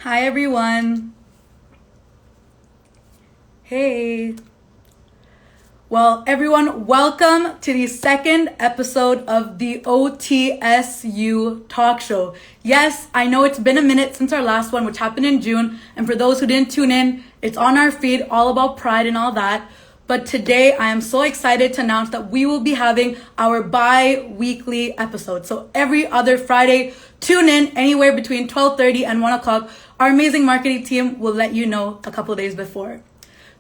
Hi everyone. Hey. Well, everyone, welcome to the second episode of the OTSU talk show. Yes, I know it's been a minute since our last one, which happened in June. And for those who didn't tune in, it's on our feed, all about pride and all that. But today I am so excited to announce that we will be having our bi-weekly episode. So every other Friday, tune in anywhere between 12:30 and 1 o'clock. Our amazing marketing team will let you know a couple days before.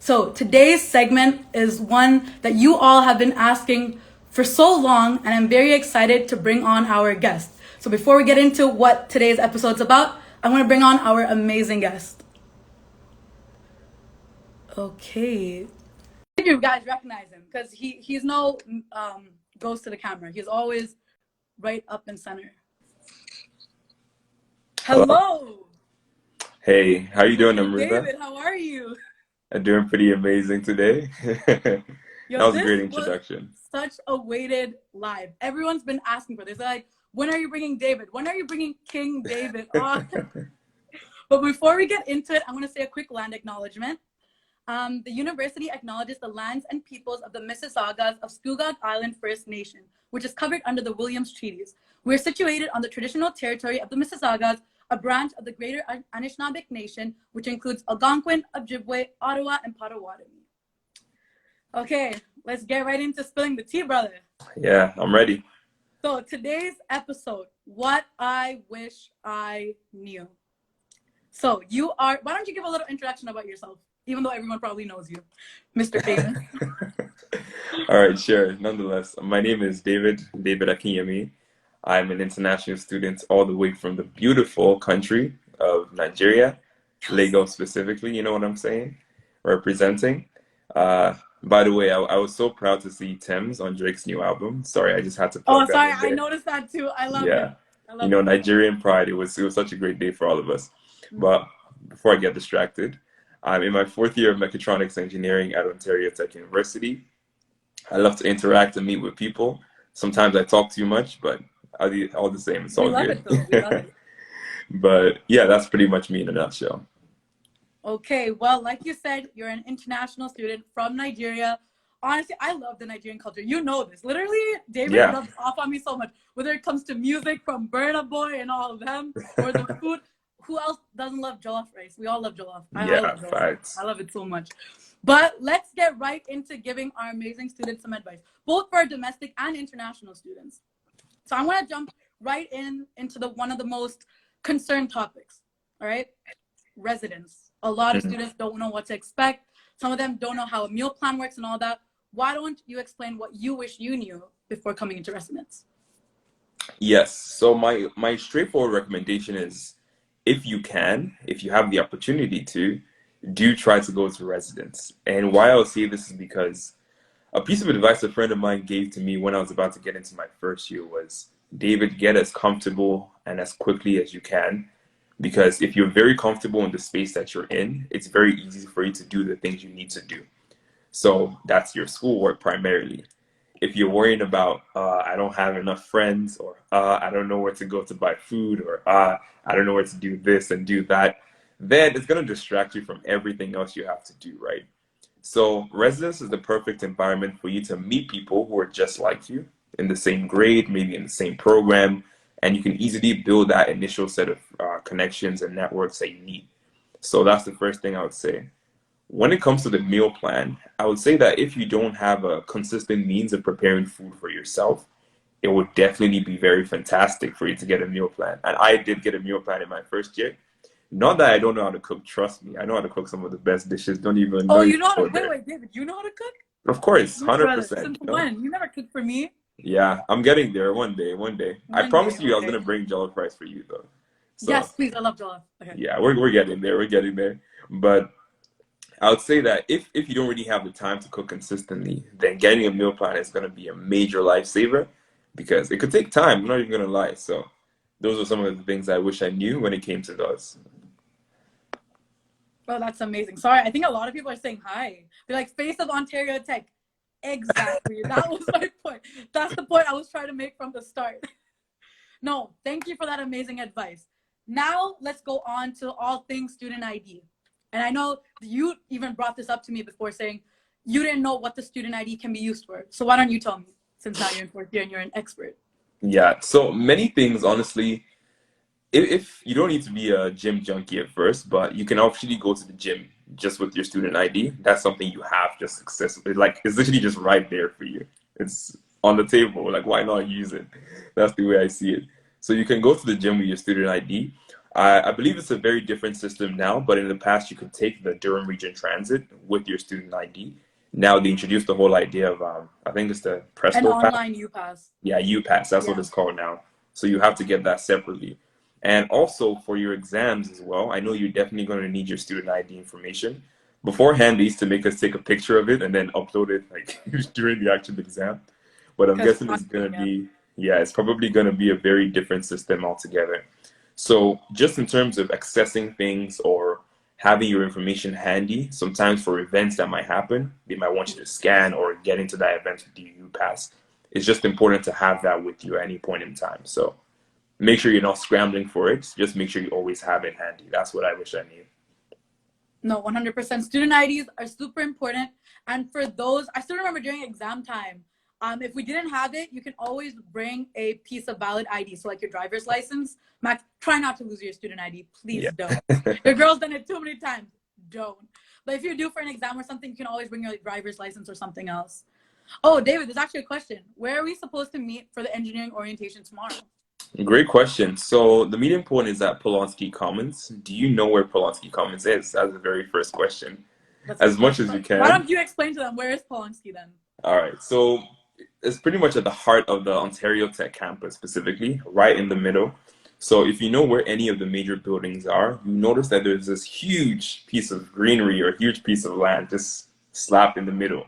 So today's segment is one that you all have been asking for so long, and I'm very excited to bring on our guest. So before we get into what today's episode's about, I want to bring on our amazing guest. Okay. I think you guys recognize him because he's no ghost to the camera. He's always right up in center. Hello. Hello. Hey, how you doing, Mr. Amrutha? David, how are you? I'm doing pretty amazing today. Yo, That was a this great was introduction. such a waited live. Everyone's been asking for this. They're like, when are you bringing David? When are you bringing King David on? But before we get into it, I want to say a quick land acknowledgement. The university acknowledges the lands and peoples of the Mississaugas of Scugog Island First Nation, which is covered under the Williams Treaties. We're situated on the traditional territory of the Mississaugas, a branch of the Greater Anishinaabeg Nation, which includes Algonquin, Ojibwe, Ottawa, and Potawatomi. Okay, let's get right into spilling the tea, brother. Yeah, I'm ready. So today's episode, what I wish I knew. So why don't you give a little introduction about yourself, even though everyone probably knows you, Mr. Famous. All right, sure. Nonetheless, my name is David Akinyemi. I'm an international student all the way from the beautiful country of Nigeria, Lagos specifically, you know what I'm saying? Representing. Uh, by the way, I was so proud to see Thames on Drake's new album. Sorry, I just had to Oh, plug that sorry, in I there. noticed that too. I love Yeah. him. I love him. Nigerian pride. It was such a great day for all of us. Mm. But before I get distracted, I'm in my fourth year of mechatronics engineering at Ontario Tech University. I love to interact and meet with people. Sometimes I talk too much, but all the same, it's We all love good. it though. We love it. But yeah, that's pretty much me in a nutshell. Okay, well, like you said, you're an international student from Nigeria. Honestly, I love the Nigerian culture. You know this. Literally, David Yeah, rubs off on me so much. Whether it comes to music from Burna Boy and all of them, or the food. Who else doesn't love jollof rice? We all love jollof. I yeah, love jollof. I facts. love it so much. But let's get right into giving our amazing students some advice, both for our domestic and international students. So I want to jump right into the one of the most concerned topics. All right, residence. A lot of Mhm. students don't know what to expect. Some of them don't know how a meal plan works and all that. Why don't you explain what you wish you knew before coming into residence? Yes. So my straightforward recommendation is if you have the opportunity to, do try to go to residence. And why I'll say this is because a piece of advice a friend of mine gave to me when I was about to get into my first year was, David, get as comfortable and as quickly as you can. Because if you're very comfortable in the space that you're in, it's very easy for you to do the things you need to do. So that's your schoolwork primarily. If you're worrying about, I don't have enough friends, or I don't know where to go to buy food, or I don't know where to do this and do that, then it's going to distract you from everything else you have to do, right? So, residence is the perfect environment for you to meet people who are just like you in the same grade, maybe in the same program, and you can easily build that initial set of connections and networks that you need. So, that's the first thing I would say. When it comes to the meal plan, I would say that if you don't have a consistent means of preparing food for yourself, it would definitely be very fantastic for you to get a meal plan. And I did get a meal plan in my first year. Not that I don't know how to cook, trust me. I know how to cook some of the best dishes. Oh, Don't you even know how to go wait, there. wait, David, you know how to cook? Of course, My brother, 100%, since when? You never cooked for me. Yeah, I'm getting there one day, one day. I One day, promised you I was okay. gonna bring jollof rice for you though. So Yes, please. I love jollof. Okay. yeah, we're getting there, we're getting there. But I would say that if you don't really have the time to cook consistently, then getting a meal plan is gonna be a major lifesaver because it could take time, I'm not even gonna lie. So those are some of the things I wish I knew when it came to those. Oh, that's amazing. Sorry, I think a lot of people are saying hi. They're like, face of Ontario Tech. Exactly. That was my point. That's the point I was trying to make from the start. No, thank you for that amazing advice. now let's go on to all things student ID. And I know you even brought this up to me before, saying you didn't know what the student ID can be used for. So why don't you tell me, since now you're in fourth year and you're an expert? Yeah, so many things, honestly. If you don't need to be a gym junkie at first, but you can actually go to the gym just with your student ID. That's something you have just accessible. Like it's literally just right there for you. It's on the table. Like why not use it? That's the way I see it. So you can go to the gym with your student ID. I believe it's a very different system now, but in the past you could take the Durham Region Transit with your student ID. Now they introduced the whole idea of I think it's the An Presto Pass. online UPass. Yeah, UPass. That's what Yeah. it's called now. So you have to get that separately. And also for your exams as well, I know you're definitely going to need your student ID information. Beforehand, they used to make us take a picture of it and then upload it like during the actual exam. But I'm Because guessing it's going to be, yeah, it's probably going to be a very different system altogether. So just in terms of accessing things or having your information handy, sometimes for events that might happen, they might want you to scan or get into that event with the UPass. It's just important to have that with you at any point in time. So make sure you're not scrambling for it. Just make sure you always have it handy. That's what I wish I knew. No, 100%. Student IDs are super important. And for those, I still remember during exam time, if we didn't have it, you can always bring a piece of valid ID. So like your driver's license. Max, try not to lose your student ID. Yeah. Please don't. Your girl's done it too many times. Don't. But if you're due for an exam or something, you can always bring your driver's license or something else. Oh, David, there's actually a question. Where are we supposed to meet for the engineering orientation tomorrow? Great question. So the meeting point is at Polonsky Commons. Do you know where Polonsky Commons is? That's the very first question. That's a As good much question. as you Why can. don't you explain to them where is Polonsky then? All right. So it's pretty much at the heart of the Ontario Tech campus, specifically, right in the middle. So if you know where any of the major buildings are, you notice that there's this huge piece of greenery or huge piece of land just slapped in the middle.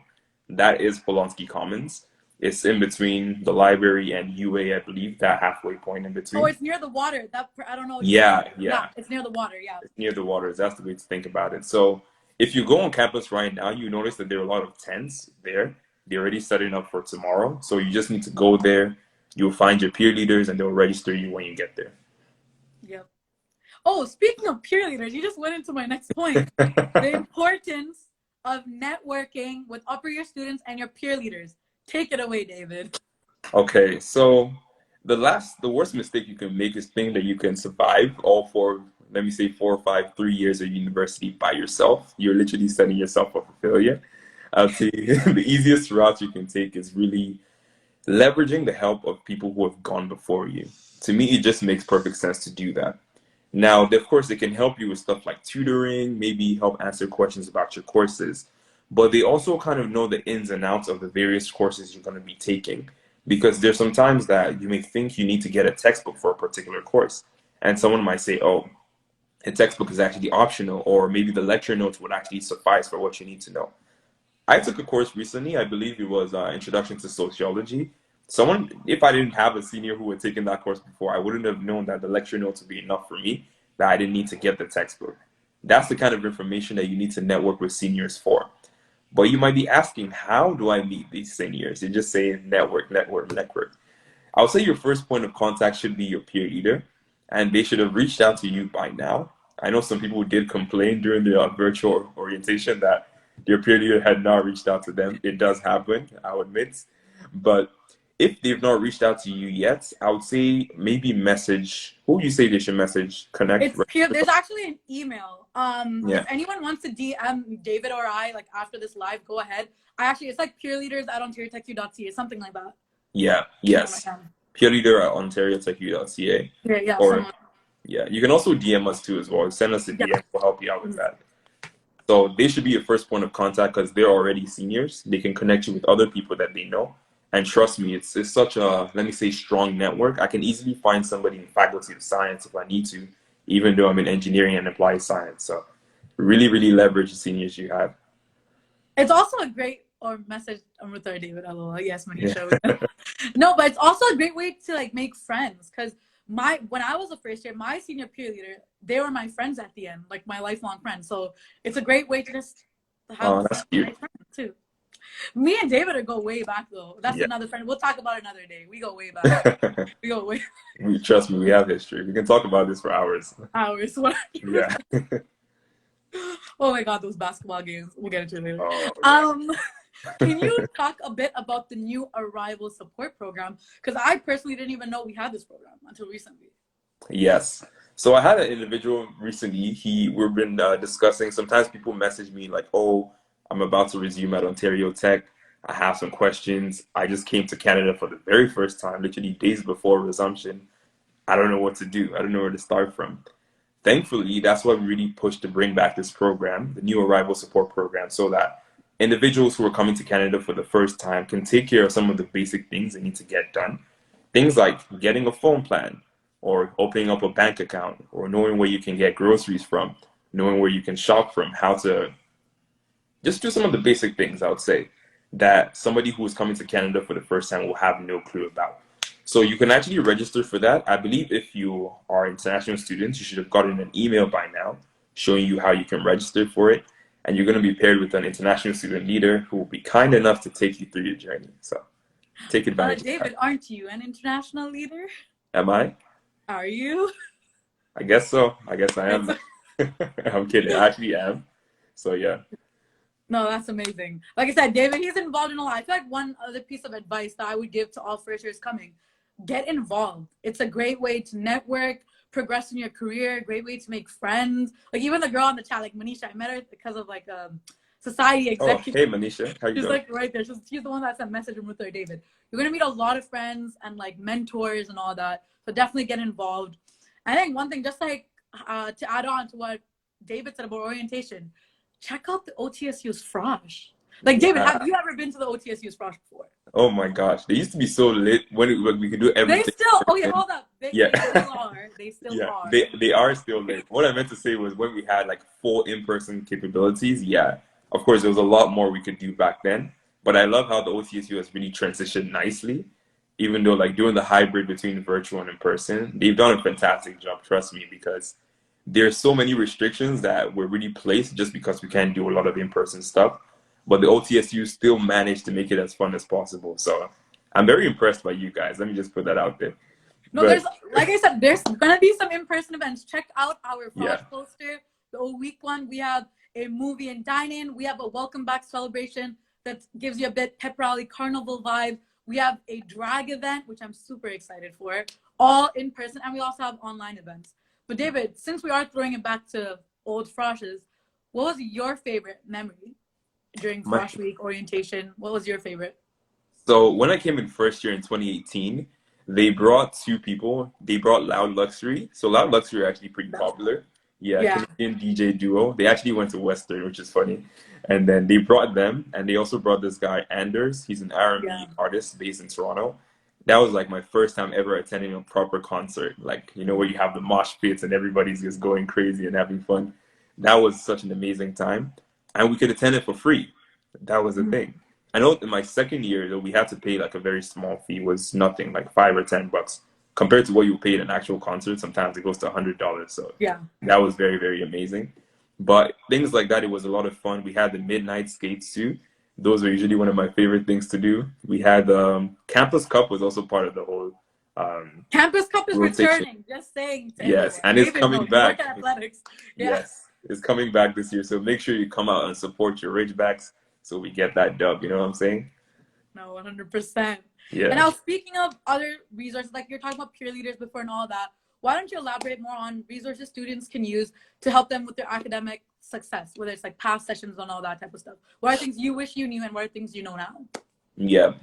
That is Polonsky Commons. It's in between the library and UA, I believe, that halfway point in Oh, between. it's near the water. That I don't know what you mean. Yeah, Yeah, yeah. it's near the water. Yeah. It's near the waters. That's the way to think about it. So if you go on campus right now, you notice that there are a lot of tents there. They're already setting up for tomorrow. So you just need to go there. You'll find your peer leaders and they'll register you when you get there. Yep. Oh, speaking of peer leaders, you just went into my next point. The importance of networking with upper year students and your peer leaders. Take it away, David. Okay, so the worst mistake you can make is think that you can survive all four, let me say 4 or 5, 3 years of university by yourself. You're literally setting yourself up for failure. I'll say the easiest route you can take is really leveraging the help of people who have gone before you. To me, it just makes perfect sense to do that. Now, of course, they can help you with stuff like tutoring, maybe help answer questions about your courses, but they also kind of know the ins and outs of the various courses you're going to be taking. Because there's some times that you may think you need to get a textbook for a particular course, and someone might say, oh, a textbook is actually optional, or maybe the lecture notes would actually suffice for what you need to know. I took a course recently. I believe it was Introduction to Sociology. Someone, if I didn't have a senior who had taken that course before, I wouldn't have known that the lecture notes would be enough for me, that I didn't need to get the textbook. That's the kind of information that you need to network with seniors for. But you might be asking, how do I meet these seniors? You just say network, network, network. I would say your first point of contact should be your peer leader, and they should have reached out to you by now. I know some people did complain during the virtual orientation that their peer leader had not reached out to them. It does happen, I'll admit. But if they've not reached out to you yet, I would say maybe message. Who you say they should message? Connect. It's peer. There's actually an email. If Yeah, anyone wants to DM David or I, like after this live, go ahead. I actually, it's like peer leaders at OntarioTechU.ca, something like that. yeah, yes. Peer leader at OntarioTechU.ca. Yeah, yeah, Or someone. yeah, you can also DM us too as well. Send us a Yeah. DM. We'll help you out with that. So they should be your first point of contact because they're already seniors. They can connect you with other people that they know. And trust me, it's such a, let me say, strong network. I can easily find somebody in faculty of science if I need to, even though I'm in engineering and applied science. So really, really leverage the seniors you have. It's also a great or message. Amrutha or David. LOL. Yes, Yeah. Manisha. No, but it's also a great way to like make friends because when I was a first year, my senior peer leader, they were my friends at the end, like my lifelong friends. So it's a great way to just have Oh, that's cute. nice friends too. Me and David are go way back though. That's Yeah. another friend. We'll talk about it another day. We go way back. We go way Trust me, we have history. We can talk about this for hours. hours. Yeah. Oh my god, those basketball games. We'll get into it later. Oh, Um, can you talk a bit about the new arrival support program? Because I personally didn't even know we had this program until recently. yes. So I had an individual recently. We've been discussing. Sometimes people message me like, "Oh, I'm about to resume at Ontario Tech. I have some questions. I just came to Canada for the very first time, literally days before resumption. I don't know what to do. I don't know where to start from." Thankfully, that's why we really pushed to bring back this program, the new arrival support program, so that individuals who are coming to Canada for the first time can take care of some of the basic things they need to get done. Things like getting a phone plan, or opening up a bank account, or knowing where you can get groceries from, knowing where you can shop from, how to just do some of the basic things, I would say, that somebody who is coming to Canada for the first time will have no clue about. So you can actually register for that. I believe if you are international students, you should have gotten an email by now showing you how you can register for it. And you're going to be paired with an international student leader who will be kind enough to take you through your journey. So take advantage of David, that. aren't you an international leader? Am I? Are you? I guess so. I guess I am. I'm kidding. I actually am. So yeah. No, that's amazing. Like I said, David, he's involved in a lot. I feel like one other piece of advice that I would give to all freshers coming, get involved. It's a great way to network, progress in your career, great way to make friends. Like even the girl on the chat, like Manisha, I met her because of like society Oh, executive. hey Manisha, how you She's doing? like right there. She's the one that sent message with her, David. You're gonna meet a lot of friends and like mentors and all that. So definitely get involved. I think one thing, just like to add on to what David said about orientation, check out the OTSU's Frosh. Like David, Yeah. have you ever been to the OTSU's Frosh before? Oh my gosh, they used to be so lit when we could do They everything. still, oh yeah, hold up. Yeah. They still are. They still Yeah, are. they are still lit. What I meant to say was when we had like full in-person capabilities, yeah, of course there was a lot more we could do back then. But I love how the OTSU has really transitioned nicely, even though like doing the hybrid between virtual and in person, they've done a fantastic job, trust me, because there's so many restrictions that were really placed just because we can't do a lot of in-person stuff. But the OTSU still managed to make it as fun as possible. So I'm very impressed by you guys. Let me just put that out there. No, But there's, like I said, there's gonna be some in-person events. Check out our yeah. Frosh poster. The week one, we have a movie and dine-in. We have a welcome back celebration that gives you a bit pep rally carnival vibe. We have a drag event, which I'm super excited for, all in person, and we also have online events. But David, since we are throwing it back to old Froshes, what was your favorite memory during My Frosh Week orientation? What was your favorite? So when I came in first year in 2018, they brought two people. They brought Loud Luxury. So Loud Luxury are actually pretty popular. Yeah, Yeah, Canadian DJ duo. They actually went to Western, which is funny. And then they brought them, and they also brought this guy Anders. He's an yeah. R&B artist based in Toronto. That was like my first time ever attending a proper concert. Like, where you have the mosh pits and everybody's just going crazy and having fun. That was such an amazing time. And we could attend it for free. That was the Mhm. thing. I know in my second year though we had to pay like a very small fee, was nothing, like $5 or $10 compared to what you pay at an actual concert. Sometimes it goes to $100. So Yeah. that was very, very amazing. But things like that, it was a lot of fun. We had the midnight skates too. Those were usually one of my favorite things to do. We had Campus Cup was also part of the whole Campus Cup is rotation. returning. Just saying to Yes, everyone. and it's David coming knows. You work back. at athletics. Yeah. Yes, it's coming back this year. So make sure you come out and support your Ridgebacks so we get that dub. You know what I'm saying? No, 100%. And Yeah. now, speaking of other resources, like you're talking about peer leaders before and all that, why don't you elaborate more on resources students can use to help them with their academic success, whether it's like past sessions and all that type of stuff? What are things you wish you knew and what are things you know now? Yeah.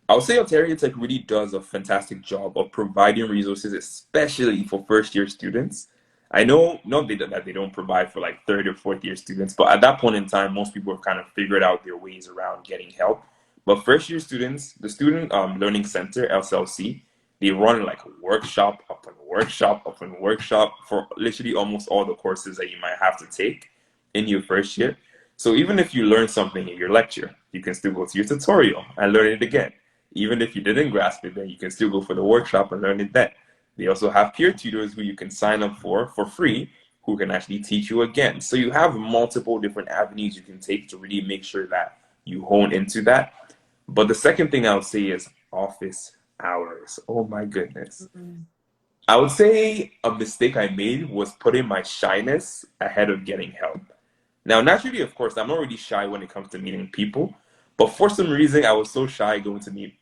I would say Ontario Tech really does a fantastic job of providing resources, especially for first year students. I know not that they don't provide for like third or fourth year students, but at that point in time, most people have kind of figured out their ways around getting help. But first year students, the Student Learning Center, SLC, they run like workshop upon workshop upon workshop for literally almost all the courses that you might have to take in your first year. So even if you learn something in your lecture, you can still go to your tutorial and learn it again. Even if you didn't grasp it, then you can still go for the workshop and learn it then. They also have peer tutors who you can sign up for free, who can actually teach you again. So you have multiple different avenues you can take to really make sure that you hone into that. But the second thing I would say is office hours. Oh my goodness. Mhm. I would say a mistake I made was putting my shyness ahead of getting help. Now, naturally, of course, I'm not really shy when it comes to meeting people, but for some reason, I was so shy going to meet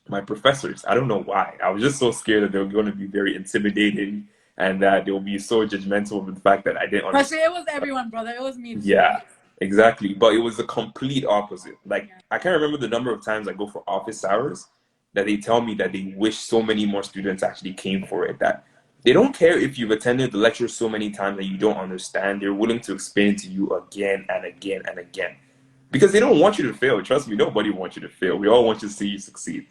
my professors. I don't know why. I was just so scared that they were going to be very intimidating and that they will be so judgmental of the fact that I didn't Trust me, understand. it was everyone, brother. It was me too. Yeah, exactly. But it was the complete opposite. Like, Yeah. I can't remember the number of times I go for office hours that they tell me that they wish so many more students actually came for it. That they don't care if you've attended the lecture so many times that you don't understand. They're willing to explain it to you again and again and again. Because they don't want you to fail. Trust me, nobody wants you to fail. We all want to see you succeed.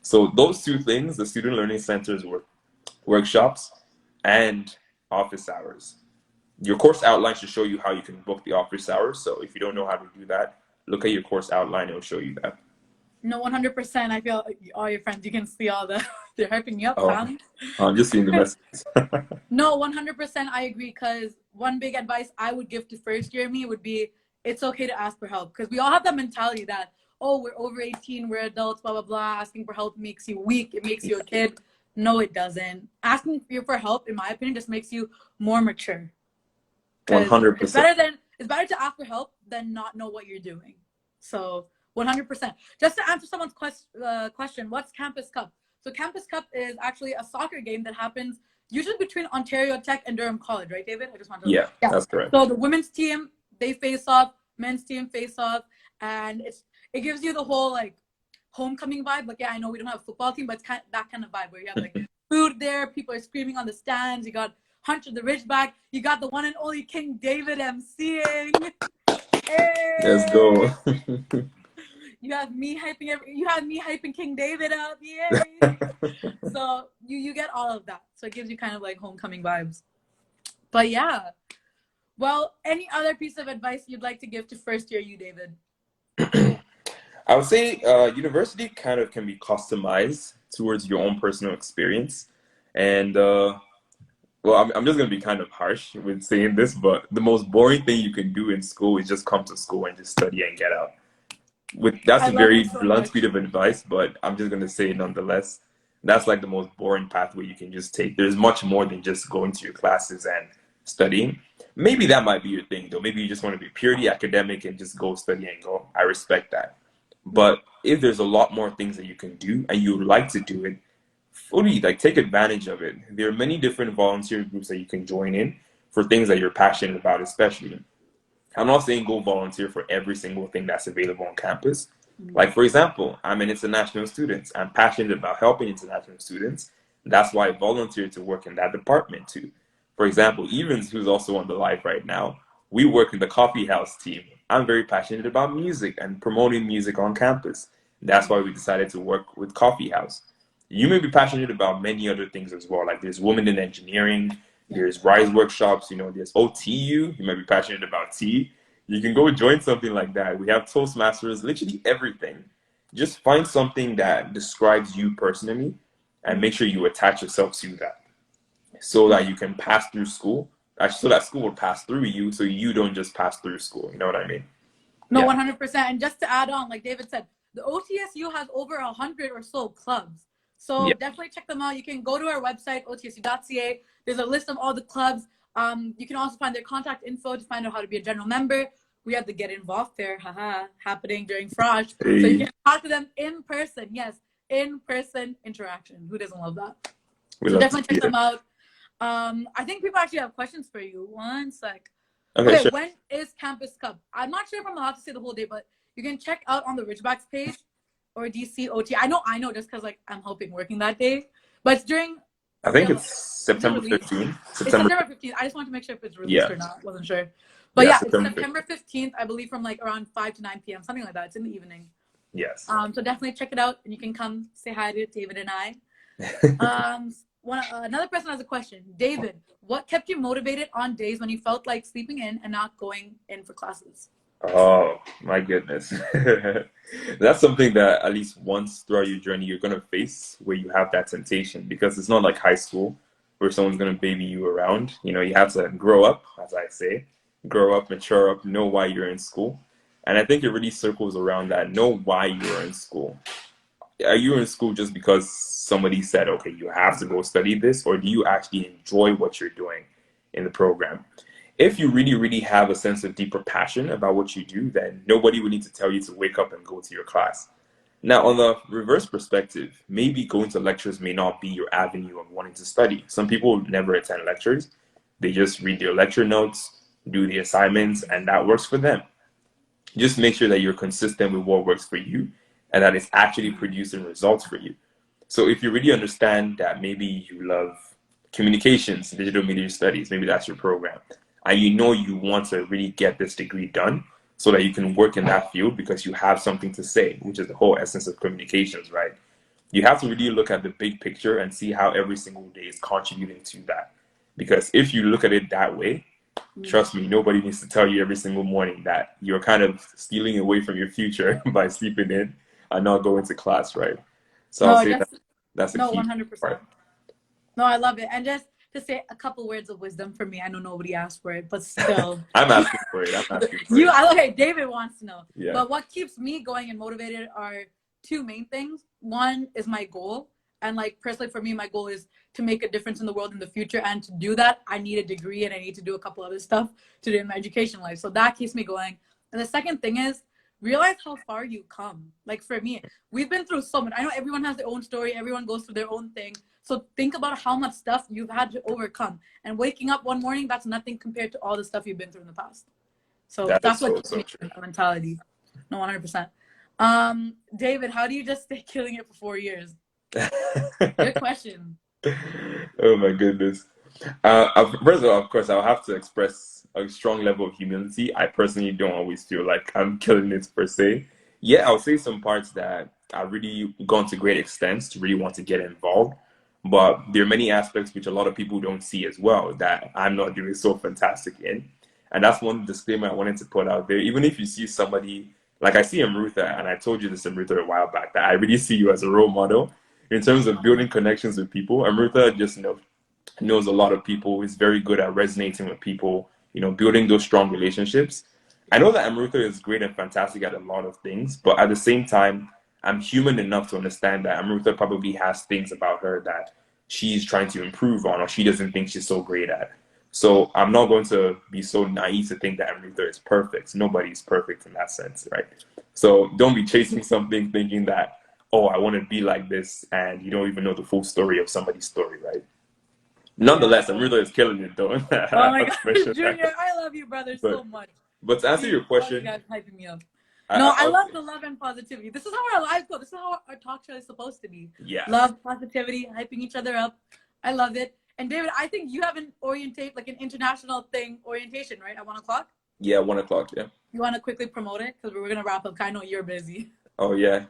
So those two things, the student learning centers workshops and office hours. Your course outline should show you how you can book the office hours. So if you don't know how to do that, look at your course outline. It'll show you that. No, 100%. I feel all your friends, you can see all the, they're hyping you up, Oh, fam. I'm just seeing the messages. No, 100% I agree. Because one big advice I would give to first year me would be it's okay to ask for help. Because we all have that mentality that, oh, we're over 18, we're adults, blah, blah, blah. Asking for help makes you weak, it makes you a kid. No, it doesn't. Asking for help, in my opinion, just makes you more mature. Because 100%. it's better to ask for help than not know what you're doing. So 100%. Just to answer someone's question, what's Campus Cup? So Campus Cup is actually a soccer game that happens usually between Ontario Tech and Durham College, right, David? I just want to. Yeah, that's correct. So the women's team, they face off, men's team face off, and it gives you the whole like homecoming vibe. Like, yeah, I know we don't have a football team, but it's that kind of vibe where you have like food there, people are screaming on the stands, you got Hunter the Ridgeback, you got the one and only King David emceeing. Hey! Let's go. You have me hyping King David up, yay! So you get all of that. So it gives you kind of like homecoming vibes. But yeah. Well, any other piece of advice you'd like to give to first year you, David? I would say university kind of can be customized towards your own personal experience. And well, I'm just going to be kind of harsh with saying this, but the most boring thing you can do in school is just come to school and just study and get out. That's I a love very it so blunt much. bit of advice, but I'm just going to say it nonetheless. That's like the most boring pathway you can just take. There's much more than just going to your classes and studying. Maybe that might be your thing, though. Maybe you just want to be purely academic and just go study and go. I respect that. But if there's a lot more things that you can do and you would like to do it, fully like take advantage of it. There are many different volunteer groups that you can join in for things that you're passionate about, especially. I'm not saying go volunteer for every single thing that's available on campus. Like, for example, I'm an international student. I'm passionate about helping international students. That's why I volunteered to work in that department too. For example, Evans, who's also on the live right now, we work in the coffee house team. I'm very passionate about music and promoting music on campus. That's why we decided to work with Coffee House. You may be passionate about many other things as well. Like there's women in engineering, there's rise workshops, there's OTU. You might be passionate about tea. You can go join something like that. We have Toastmasters, literally everything. Just find something that describes you personally and make sure you attach yourself to that so that you can pass through school. Actually, so that school will pass through you so you don't just pass through school. You know what I mean? No, Yeah. 100%. And just to add on, like David said, the OTSU has over 100 or so clubs. So Yeah. definitely check them out. You can go to our website, otsu.ca. There's a list of all the clubs. You can also find their contact info to find out how to be a general member. We have the Get Involved Fair, happening during Frosh. So you can talk to them in person. Yes, in-person interaction. Who doesn't love that? We So love to definitely see check them it. out. I think people actually have questions for you. One sec. Okay, Okay, sure. when is Campus Cup? I'm not sure if I'm allowed to say the whole day, but you can check out on the Ridgebacks page or DCOT. I know, just because like I'm helping working that day. But it's during I think it's is it September released? 15th. It's September. September 15th. I just want to make sure if it's released Yeah. or not. Wasn't sure. But Yeah, yeah, it's September 15th. September 15th, I believe, from like around 5 to 9 p.m. Something like that. It's in the evening. Yes. So definitely check it out and you can come say hi to David and I. Another person has a question. David, what kept you motivated on days when you felt like sleeping in and not going in for classes? Oh my goodness. That's something that at least once throughout your journey you're gonna face where you have that temptation because it's not like high school where someone's gonna baby you around. You have to grow up, as I say, grow up, mature up, know why you're in school. And I think it really circles around that. Know why you're in school. Are you in school just because somebody said, okay, you have to go study this, or do you actually enjoy what you're doing in the program? If you really, really have a sense of deeper passion about what you do, then nobody would need to tell you to wake up and go to your class. Now, on the reverse perspective, maybe going to lectures may not be your avenue of wanting to study. Some people never attend lectures. They just read their lecture notes, do the assignments, and that works for them. Just make sure that you're consistent with what works for you and that it's actually producing results for you. So if you really understand that maybe you love communications, digital media studies, maybe that's your program, and you know you want to really get this degree done so that you can work in that field because you have something to say, which is the whole essence of communications, right? You have to really look at the big picture and see how every single day is contributing to that. Because if you look at it that way, trust me, nobody needs to tell you every single morning that you're kind of stealing away from your future by sleeping in and not going to class, right? So I'll No, say that just that's a no, key 100%. part. No, I love it. And just to say a couple words of wisdom for me. I know nobody asked for it, but still. I'm asking for it. I'm asking for You, it. okay, David wants to know. Yeah. But what keeps me going and motivated are two main things. One is my goal. And like personally for me, my goal is to make a difference in the world in the future. And to do that, I need a degree and I need to do a couple other stuff to do in my education life. So that keeps me going. And the second thing is realize how far you come. Like for me, we've been through so much. I know everyone has their own story, everyone goes through their own thing. So think about how much stuff you've had to overcome. And waking up one morning, that's nothing compared to all the stuff you've been through in the past. So That is that's what so, keeps so me true. in that mentality. No, 100%. David, how do you just stay killing it for 4 years? Good question. Oh my goodness. First of all, of course, I'll have to express a strong level of humility. I personally don't always feel like I'm killing it per se. Yeah, I'll say some parts that I've really gone to great extents to really want to get involved. But there are many aspects which a lot of people don't see as well that I'm not doing so fantastic in. And that's one disclaimer I wanted to put out there. Even if you see somebody, like I see Amrutha, and I told you this Amrutha a while back, that I really see you as a role model in terms of building connections with people. Amrutha just knows a lot of people, is very good at resonating with people, building those strong relationships. I know that Amrutha is great and fantastic at a lot of things, but at the same time, I'm human enough to understand that Amrutha probably has things about her that she's trying to improve on or she doesn't think she's so great at. So I'm not going to be so naive to think that Amrutha is perfect. Nobody's perfect in that sense, right? So don't be chasing something thinking that, oh, I want to be like this, and you don't even know the full story of somebody's story, right? Yeah. Nonetheless, Amrutha is killing it though. Oh my That's God, for sure. Junior, I love you, brother, so But much. but to answer See, your all you question, guys hyping me up. No, I I'll love say the love and positivity. This is how our lives go. This is how our talk show is supposed to be. yes. Love, positivity, hyping each other up. I love it. And David, I think you have like an international thing orientation, right? At 1 o'clock. Yeah, 1 o'clock. Yeah. You want to quickly promote it because we're gonna wrap up. 'Cause I know you're busy. Oh yeah.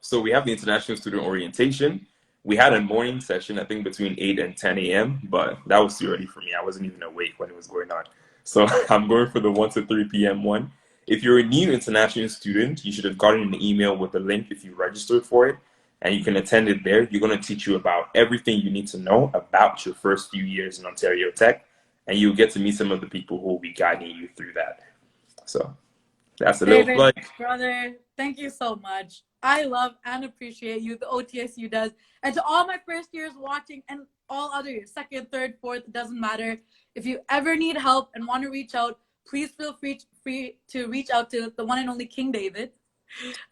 So we have the international student orientation. We had a morning session, I think between 8 and 10 a.m., but that was too early for me. I wasn't even awake when it was going on. So I'm going for the 1 to 3 p.m. one. If you're a new international student, you should have gotten an email with the link if you registered for it, and you can attend it there. You're going to teach you about everything you need to know about your first few years in Ontario Tech, and you'll get to meet some of the people who will be guiding you through that. So that's a little David, plug. brother, thank you so much. I love and appreciate you, the OTSU does. And to all my first years watching and all other years, second, third, fourth, it doesn't matter. If you ever need help and want to reach out, please feel free to reach out to the one and only King David,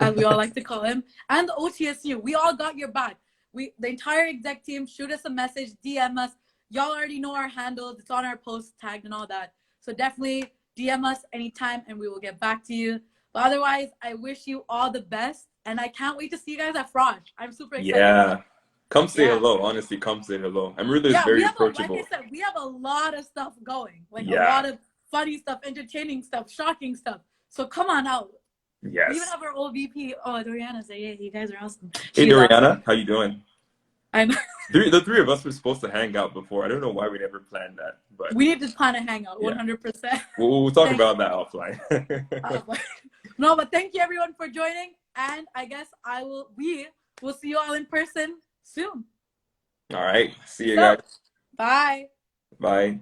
as we all like to call him, and the OTSU. We all got your back. The entire exec team, shoot us a message, DM us. Y'all already know our handles. It's on our post tagged and all that. So definitely DM us anytime and we will get back to you. But otherwise, I wish you all the best. And I can't wait to see you guys at Frosh. I'm super excited for Yeah. that. Come say Yeah. hello. Honestly, come say hello. Amrutha is Yeah, we very have like I approachable. said, we have a lot of stuff going. Like a Yeah. lot of funny stuff, entertaining stuff, shocking stuff. So come on out. We even Yes. have our old VP. Oh, Doriana say, yeah, you guys are awesome. Hey, She's awesome. Doriana, how you doing? I know. The three of us were supposed to hang out before. I don't know why we never planned that, but We need to plan a hangout, yeah, 100%. we'll talk Thank about that offline. no, but thank you everyone for joining. And I guess we will see you all in person soon. All right. See Peace you guys. out. Bye. Bye.